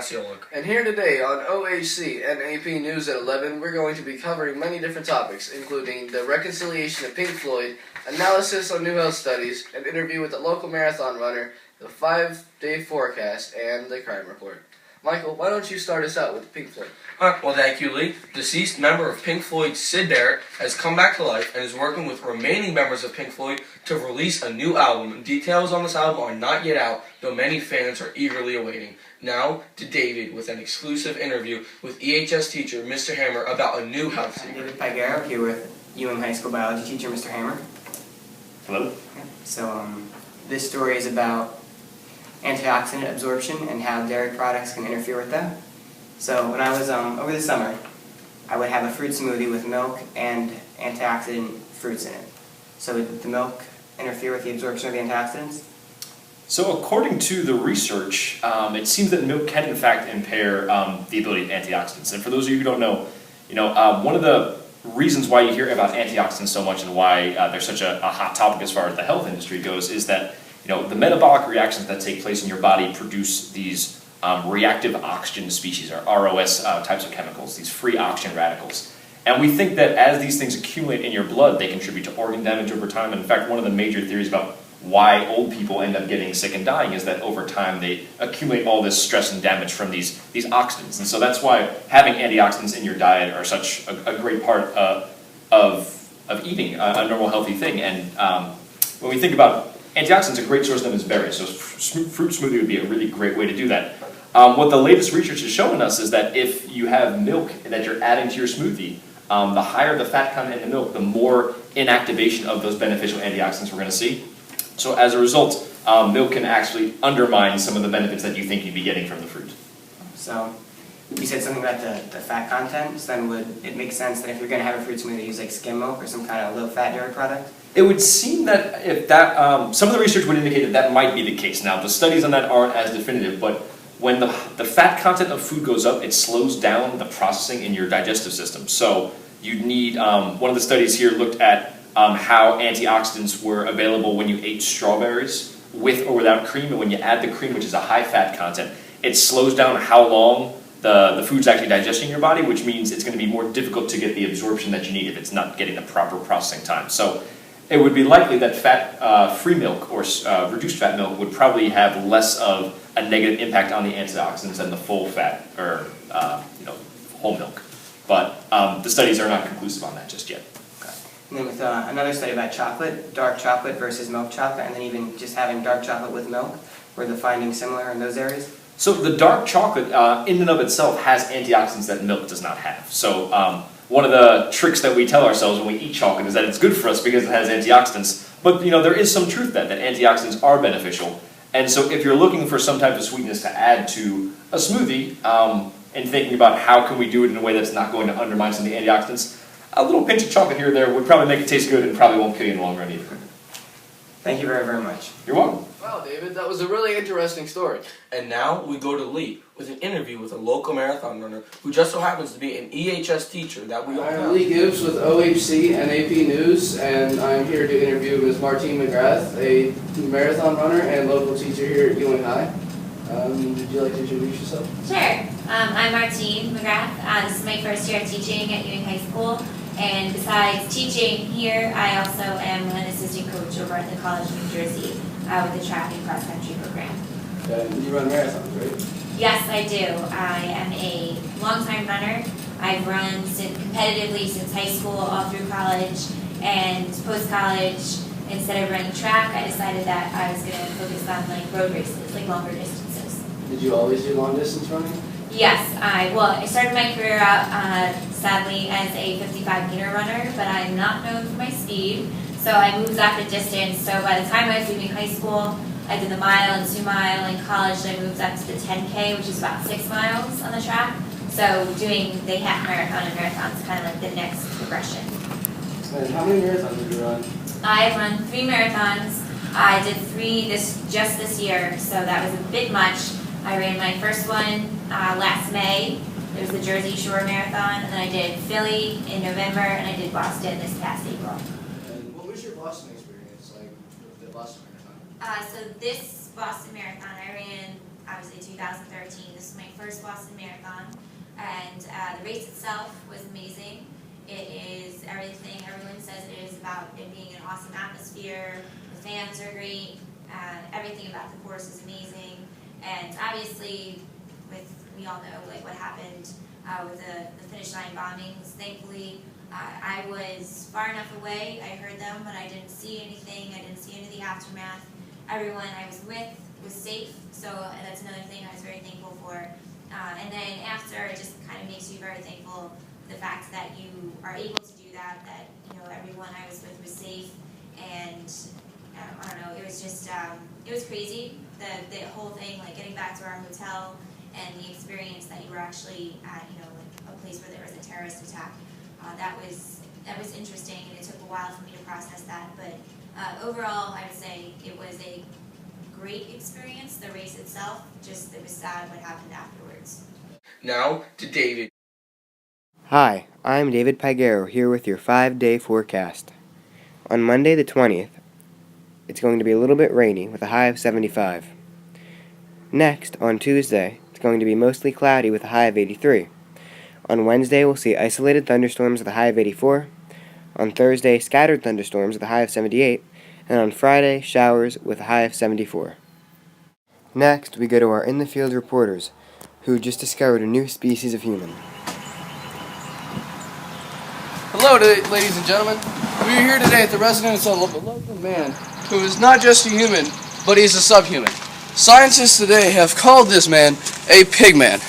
Masioluk. And here today on OHCNAP News at 11, we're going to be covering many different topics, including the reconciliation of Pink Floyd, analysis on new health studies, an interview with a local marathon runner, the 5-day forecast, and the crime report. Michael, why don't you start us out with Pink Floyd? Well, thank you, Lee. Deceased member of Pink Floyd, Syd Barrett, has come back to life and is working with remaining members of Pink Floyd to release a new album. Details on this album are not yet out, though many fans are eagerly awaiting. Now to David with an exclusive interview with EHS teacher Mr. Hammer about a new health secret. David Pagaro here with Ewing High School biology teacher Mr. Hammer. Hello. So this story is about antioxidant absorption and how dairy products can interfere with that. So when I was over the summer, I would have a fruit smoothie with milk and antioxidant fruits in it. So would the milk interfere with the absorption of the antioxidants? So according to the research, it seems that milk can in fact impair the ability of antioxidants. And for those of you who don't know, one of the reasons why you hear about antioxidants so much and why they're such a hot topic as far as the health industry goes is that the metabolic reactions that take place in your body produce these reactive oxygen species, or ROS types of chemicals, these free oxygen radicals. And we think that as these things accumulate in your blood, they contribute to organ damage over time. And in fact, one of the major theories about why old people end up getting sick and dying is that over time they accumulate all this stress and damage from these oxidants. And so that's why having antioxidants in your diet are such a great part of eating a normal healthy thing. And when we think about antioxidants, a great source of them is berries. So fruit smoothie would be a really great way to do that. What the latest research is showing us is that if you have milk that you're adding to your smoothie, the higher the fat content in the milk, the more inactivation of those beneficial antioxidants we're going to see. So as a result, milk can actually undermine some of the benefits that you think you'd be getting from the fruit. So you said something about the fat content, so then would it make sense that if you're going to have a fruit smoothie, use like skim milk or some kind of low-fat dairy product? It would seem that if that, some of the research would indicate that might be the case. Now, the studies on that aren't as definitive, but when the fat content of food goes up, it slows down the processing in your digestive system. So you'd need, one of the studies here looked at how antioxidants were available when you ate strawberries with or without cream, and when you add the cream, which is a high fat content, it slows down how long the food's actually digesting in your body, which means it's going to be more difficult to get the absorption that you need if it's not getting the proper processing time. So it would be likely that fat-free milk or reduced fat milk would probably have less of a negative impact on the antioxidants than the full fat or whole milk. But the studies are not conclusive on that just yet. Okay. And then with another study about chocolate, dark chocolate versus milk chocolate, and then even just having dark chocolate with milk, were the findings similar in those areas? So the dark chocolate in and of itself has antioxidants that milk does not have. So one of the tricks that we tell ourselves when we eat chocolate is that it's good for us because it has antioxidants. But there is some truth that antioxidants are beneficial. And so if you're looking for some type of sweetness to add to a smoothie, and thinking about how can we do it in a way that's not going to undermine some of the antioxidants, a little pinch of chocolate here or there would probably make it taste good and probably won't kill you in the long run either. Thank you very, very much. You're welcome. Wow, David, that was a really interesting story. And now we go to Lee with an interview with a local marathon runner who just so happens to be an EHS teacher that we all know. I'm Lee Gibbs with OHCNAP News, and I'm here to interview Ms. Martine McGrath, a marathon runner and local teacher here at Ewing High. Would you like to introduce yourself? Sure. I'm Martine McGrath. This is my first year teaching at Ewing High School. And besides teaching here, I also am an assistant coach over at the College of New Jersey with the track and cross country program. You run marathons, right? Yes, I do. I am a longtime runner. I've run competitively since high school, all through college, and post-college. Instead of running track, I decided that I was going to focus on road races, longer distances. Did you always do long distance running? Yes, I started my career out, sadly, as a 55-meter runner, but I'm not known for my speed, so I moved up the distance. So by the time I was leaving high school, I did the mile and 2 mile. In college, I moved up to the 10K, which is about 6 miles on the track. So doing the half marathon and marathon is kind of the next progression. And how many marathons did you run? I've run 3 marathons. I did 3 just this year, so that was a bit much. I ran my first one last May. It was the Jersey Shore Marathon, and then I did Philly in November, and I did Boston this past April. And what was your Boston experience like with the Boston Marathon? So this Boston Marathon, I ran obviously 2013. This was my first Boston Marathon, and the race itself was amazing. It is everything everyone says it is about it being an awesome atmosphere. The fans are great. Everything about the course is amazing, and obviously, we all know like what happened with the finish line bombings. Thankfully, I was far enough away. I heard them, but I didn't see anything. I didn't see any of the aftermath. Everyone I was with was safe, so that's another thing I was very thankful for. And then after, it just kind of makes you very thankful for the fact that you are able to do that. That everyone I was with was safe, and I don't know. It was just it was crazy. The whole thing, like getting back to our hotel and the experience that you were actually at a place where there was a terrorist attack. That was interesting, and it took a while for me to process that. But overall, I would say it was a great experience. The race itself, just it was sad what happened afterwards. Now to David. Hi, I'm David Pigero here with your 5-day forecast. On Monday the 20th, it's going to be a little bit rainy with a high of 75. Next, on Tuesday, it's going to be mostly cloudy with a high of 83. On Wednesday, we'll see isolated thunderstorms with a high of 84. On Thursday, scattered thunderstorms with a high of 78. And on Friday, showers with a high of 74. Next, we go to our in-the-field reporters, who just discovered a new species of human. Hello, ladies and gentlemen. We are here today at the residence of a local man who is not just a human, but he's a subhuman. Scientists today have called this man a pigman.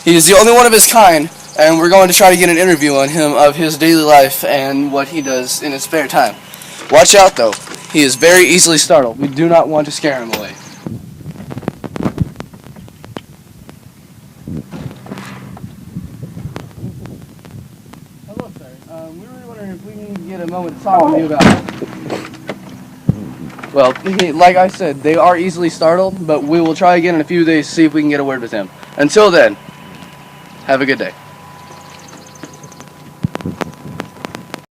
He is the only one of his kind, and we're going to try to get an interview on him of his daily life and what he does in his spare time. Watch out, though. He is very easily startled. We do not want to scare him away. Hello, sir. We were wondering if we can get a moment to talk with you about... Well, like I said, they are easily startled, but we will try again in a few days to see if we can get a word with him. Until then, have a good day.